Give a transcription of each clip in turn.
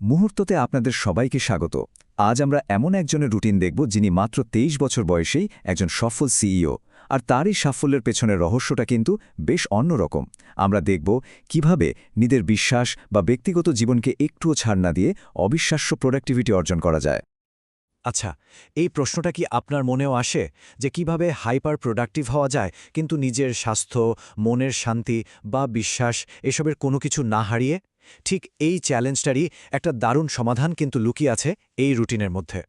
মুহূর্ততে আপনাদের সবাইকে স্বাগত। আজ আমরা এমন একজনের রুটিন দেখব যিনি মাত্র ২৩ বছর বয়সেই একজন সফল সিইও, আর তারই সাফল্যের পেছনের রহস্যটা কিন্তু বেশ অন্যরকম। আমরা দেখব কিভাবে নিজের বিশ্বাস বা ব্যক্তিগত জীবনকে একটুও ছাড় না দিয়ে অবিশ্বাস্য প্রোডাক্টিভিটি অর্জন করা যায়। আচ্ছা, এই প্রশ্নটা কি আপনার মনেও আসে যে কিভাবে হাইপার প্রোডাক্টিভ হওয়া যায় কিন্তু নিজের স্বাস্থ্য, মনের শান্তি বা বিশ্বাস এসবের কোনো কিছু না হারিয়ে? ঠিক এই চ্যালেঞ্জটারই একটা দারুণ সমাধান কিন্তু লুকিয়ে আছে এই রুটিনের মধ্যে।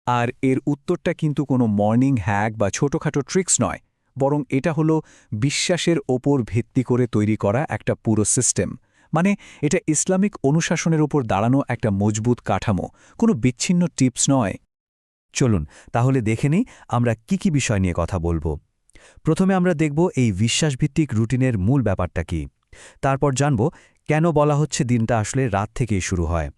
আর এর উত্তরটা কিন্তু কোনো মর্নিং হ্যাক বা ছোটখাটো ট্রিক্স নয়, বরং এটা হলো বিশ্বাসের ওপর ভিত্তি করে তৈরি করা একটা পুরো সিস্টেম। মানে এটা ইসলামিক অনুশাসনের উপর দাঁড়ানো একটা মজবুত কাঠামো, কোনো বিচ্ছিন্ন টিপস নয়। চলুন তাহলে দেখে নিই আমরা কি বিষয় নিয়ে কথা বলবো। প্রথমে আমরা দেখব এই বিশ্বাসভিত্তিক রুটিনের মূল ব্যাপারটা কি। তারপর জানব কেন বলা হচ্ছে দিনটা আসলে রাত থেকেই শুরু হয়।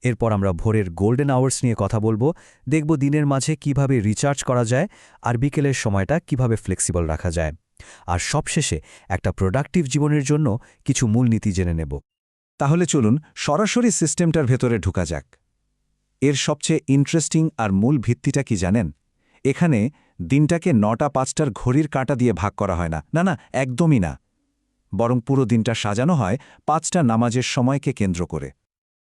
এরপর আমরা ভোরের গোল্ডেন আওয়ার্স নিয়ে কথা বলবো, দেখব দিনের মাঝে কিভাবে রিচার্জ করা যায় আর বিকেলের সময়টা কিভাবে ফ্লেক্সিবল রাখা যায়। আর সবশেষে একটা প্রোডাক্টিভ জীবনের জন্য কিছু মূলনীতি জেনে নেব। তাহলে চলুন সরাসরি সিস্টেমটার ভেতরে ঢোকা যাক। এর সবচেয়ে ইন্টারেস্টিং আর মূল ভিত্তিটা কি জানেন? এখানে দিনটাকে ৯টা-৫টার ঘড়ির কাঁটা দিয়ে ভাগ করা হয় না, না না, একদমই না। বরং পুরো দিনটা সাজানো হয় ৫টা নামাজের সময়কে কেন্দ্র করে।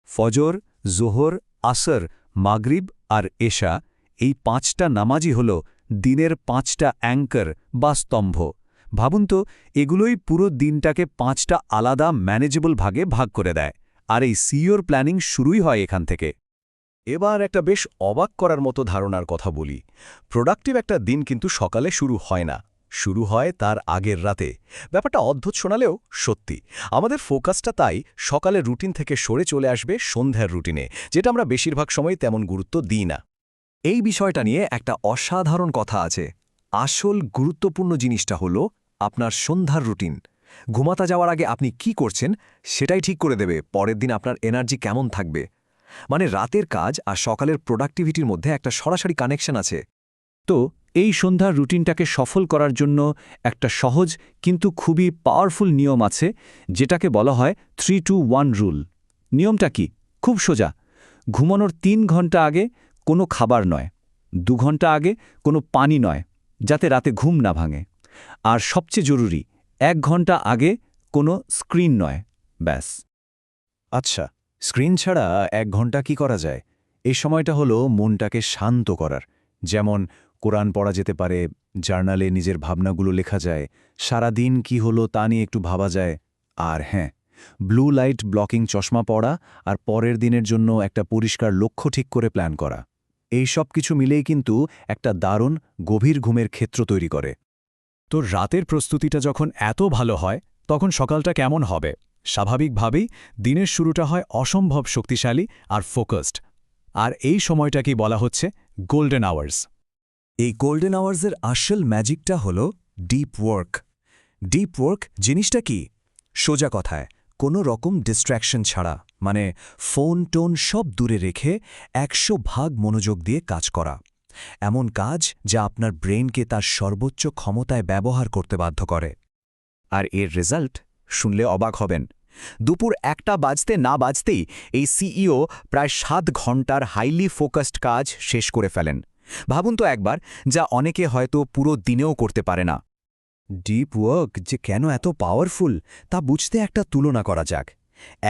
ফজর, জোহর, আসর, মাগরিব আর এশা, এই ৫টা নামাজই হল দিনের ৫টা অ্যাঙ্কার বা স্তম্ভ। ভাবুন তো, এগুলোই পুরো দিনটাকে ৫টা আলাদা ম্যানেজেবল ভাগে ভাগ করে দেয়। আর এই সিইওর প্ল্যানিং শুরুই হয় এখান থেকে। এবার একটা বেশ অবাক করার মতো ধারণার কথা বলি। প্রোডাক্টিভ একটা দিন কিন্তু সকালে শুরু হয় না, শুরু হয় তার আগের রাতে। ব্যাপারটা অদ্ভুত শোনালেও সত্যি। আমাদের ফোকাসটা তাই সকালের রুটিন থেকে সরে চলে আসবে সন্ধ্যার রুটিনে, যেটা আমরা বেশিরভাগ সময় তেমন গুরুত্ব দিই না। এই বিষয়টা নিয়ে একটা অসাধারণ কথা আছে। আসল গুরুত্বপূর্ণ জিনিসটা হলো আপনার সন্ধ্যার রুটিন। ঘুমাতে যাওয়ার আগে আপনি কি করছেন সেটাই ঠিক করে দেবে পরের দিন আপনার এনার্জি কেমন থাকবে। মানে রাতের কাজ আর সকালের প্রোডাক্টিভিটির মধ্যে একটা সরাসরি কানেকশন আছে। তো এই সন্ধ্যার রুটিনটাকে সফল করার জন্য একটা সহজ কিন্তু খুবই পাওয়ারফুল নিয়ম আছে, যেটাকে বলা হয় 3-2-1 রুল। নিয়মটা কি? খুব সোজা। ঘুমানোর ৩ ঘন্টা আগে কোনো খাবার নয়, ২ ঘন্টা আগে কোনো পানি নয়, যাতে রাতে ঘুম না ভাঙে। আর সবচেয়ে জরুরি, ১ ঘন্টা আগে কোনো স্ক্রিন নয়। ব্যাস। আচ্ছা, স্ক্রিন ছাড়া ১ ঘন্টা কি করা যায়? এই সময়টা হলো মনটাকে শান্ত করার। যেমন কোরআন পড়া যেতে পারে, জার্নালে নিজের ভাবনাগুলো লেখা যায়, সারা দিন কি হলো তা নিয়ে একটু ভাবা যায়। আর হ্যাঁ, ব্লু লাইট ব্লকিং চশমা পড়া আর পরের দিনের জন্য একটা পরিষ্কার লক্ষ্য ঠিক করে প্ল্যান করা। এই সব কিছু মিলেই কিন্তু একটা দারুণ গভীর ঘুমের ক্ষেত্র তৈরি করে। তো রাতের প্রস্তুতিটা যখন এত ভালো হয়, তখন সকালটা কেমন হবে? স্বাভাবিকভাবেই দিনের শুরুটা হয় অসম্ভব শক্তিশালী আর ফোকাসড। আর এই সময়টাকেই বলা হচ্ছে গোল্ডেন আওয়ার্স। এই গোল্ডেন আওয়ার্সের আসল ম্যাজিকটা হল ডিপ ওয়ার্ক। ডিপ ওয়ার্ক জিনিসটা কি? সোজা কথায়, কোনো রকম ডিস্ট্র্যাকশন ছাড়া, মানে ফোন টোন সব দূরে রেখে ১০০% মনোযোগ দিয়ে কাজ করা। এমন কাজ যা আপনার ব্রেইনকে তার সর্বোচ্চ ক্ষমতায় ব্যবহার করতে বাধ্য করে। আর এর রেজাল্ট শুনলে অবাক হবেন। দুপুর ১টা বাজতে না বাজতেই এই সিইও প্রায় ৭ ঘন্টার হাইলি ফোকাসড কাজ শেষ করে ফেলেন। ভাবুন তো একবার, যা অনেকে হয়তো পুরো দিনেও করতে পারে না। ডিপ ওয়ার্ক যে কেন এত পাওয়ারফুল তা বুঝতে একটা তুলনা করা যাক।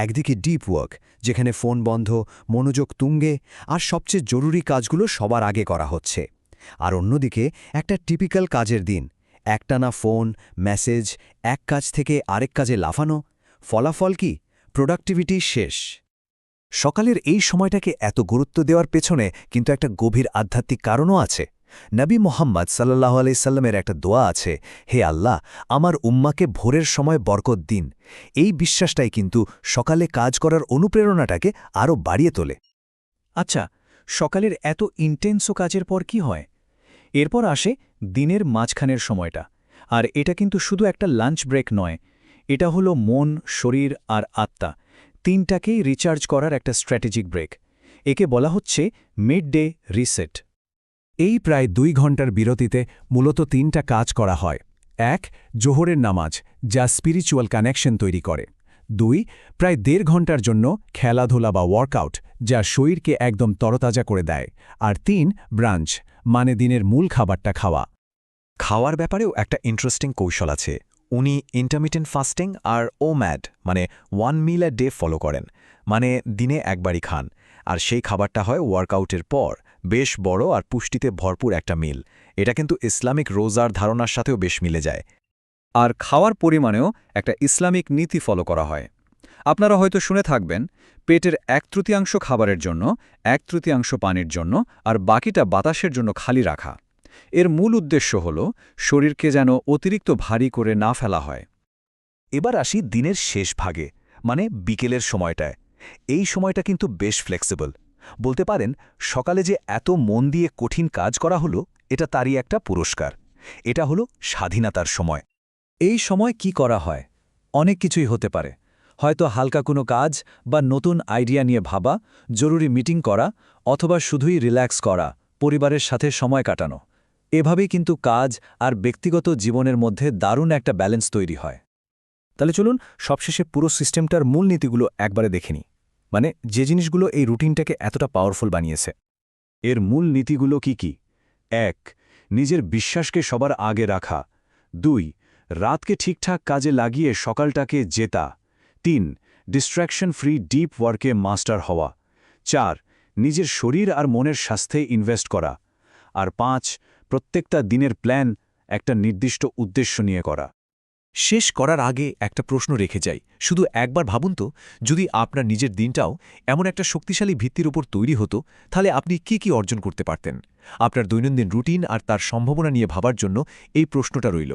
একদিকে ডিপ ওয়ার্ক, যেখানে ফোন বন্ধ, মনোযোগ তুঙ্গে, আর সবচেয়ে জরুরি কাজগুলো সবার আগে করা হচ্ছে। আর অন্যদিকে একটা টিপিক্যাল কাজের দিন, একটানা ফোন, মেসেজ, এক কাজ থেকে আরেক কাজে লাফানো। ফলাফল কি? প্রোডাক্টিভিটি শেষ। সকালের এই সময়টাকে এত গুরুত্ব দেওয়ার পেছনে কিন্তু একটা গভীর আধ্যাত্মিক কারণও আছে। নবী মোহাম্মদ সাল্লাল্লাহু আলাইহি সাল্লামের একটা দোয়া আছে, হে আল্লাহ, আমার উম্মাকে ভোরের সময় বরকত দিন। এই বিশ্বাসটাই কিন্তু সকালে কাজ করার অনুপ্রেরণাটাকে আরও বাড়িয়ে তোলে। আচ্ছা, সকালের এত ইন্টেন্সো কাজের পর কি হয়? এরপর আসে দিনের মাঝখানের সময়টা। আর এটা কিন্তু শুধু একটা লাঞ্চ ব্রেক নয়, এটা হলো মন, শরীর আর আত্মা তিনটাকেই রিচার্জ করার একটা স্ট্র্যাটেজিক ব্রেক। একে বলা হচ্ছে মিড ডে রিসেট। এই প্রায় ২ ঘন্টার বিরতিতে মূলত ৩টা কাজ করা হয়। ১. জোহরের নামাজ, যা স্পিরিচুয়াল কানেকশন তৈরি করে। 2 প্রায় 1.5 ঘন্টার জন্য খেলাধুলা বা ওয়ার্কআউট যা শরীরকে একদম তরতাজা করে দেয়। আর 3 ব্রাঞ্চ মানে দিনের মূল খাবারটা খাওয়া। খাওয়ার ব্যাপারেও একটা ইন্টারেস্টিং কৌশল আছে। উনি ইন্টারমিটেন্ট ফাস্টিং আর ওম্যাড মানে 1 মিল আ ডে ফলো করেন, মানে দিনে একবারই খান, আর সেই খাবারটা হয় ওয়ার্কআউটের পর, বেশ বড় আর পুষ্টিতে ভরপুর একটা মিল। এটা কিন্তু ইসলামিক রোজার ধারণার সাথেও বেশ মিলে যায়। আর খাওয়ার পরিমাণেও একটা ইসলামিক নীতি ফলো করা হয়। আপনারা হয়তো শুনে থাকবেন, পেটের 1/3 খাবারের জন্য, 1/3 পানির জন্য আর বাকিটা বাতাসের জন্য খালি রাখা। এর মূল উদ্দেশ্য হল শরীরকে যেন অতিরিক্ত ভারী করে না ফেলা হয়। এবার আসি দিনের শেষ ভাগে, মানে বিকেলের সময়টায়। এই সময়টা কিন্তু বেশ ফ্লেক্সিবল। বলতে পারেন সকালে যে এত মন দিয়ে কঠিন কাজ করা হলো, এটা তারই একটা পুরস্কার। এটা হলো স্বাধীনতার সময়। এই সময় কি করা হয়? অনেক কিছুই হতে পারে। হয়তো হালকা কোনো কাজ বা নতুন আইডিয়া নিয়ে ভাবা, জরুরি মিটিং করা, অথবা শুধুই রিল্যাক্স করা, পরিবারের সাথে সময় কাটানো। এভাবেই কিন্তু কাজ আর ব্যক্তিগত জীবনের মধ্যে দারুণ একটা ব্যালেন্স তৈরি হয়। তাহলে চলুন সবশেষে পুরো সিস্টেমটার মূল নীতিগুলো একবারে দেখে নিই, মানে যে জিনিসগুলো এই রুটিনটাকে এতটা পাওয়ারফুল বানিয়েছে। এর মূল নীতিগুলো কি কি? 1. নিজের বিশ্বাসকে সবার আগে রাখা। 2. রাতকে ঠিকঠাক কাজে লাগিয়ে সকালটাকে জেতা। 3. ডিস্ট্র্যাকশন ফ্রি ডিপ ওয়ার্কে মাস্টার হওয়া। 4. নিজের শরীর আর মনের স্বাস্থ্যে ইনভেস্ট করা। আর 5. প্রত্যেকটা দিনের প্ল্যান একটা নির্দিষ্ট উদ্দেশ্য নিয়ে করা। শেষ করার আগে একটা প্রশ্ন রেখে যাই, শুধু একবার ভাবুন তো, যদি আপনার নিজের দিনটাও এমন একটা শক্তিশালী ভিত্তির উপর তৈরি হতো, তাহলে আপনি কি অর্জন করতে পারতেন? আপনার দৈনন্দিন রুটিন আর তার সম্ভাবনা নিয়ে ভাবার জন্য এই প্রশ্নটা রইল।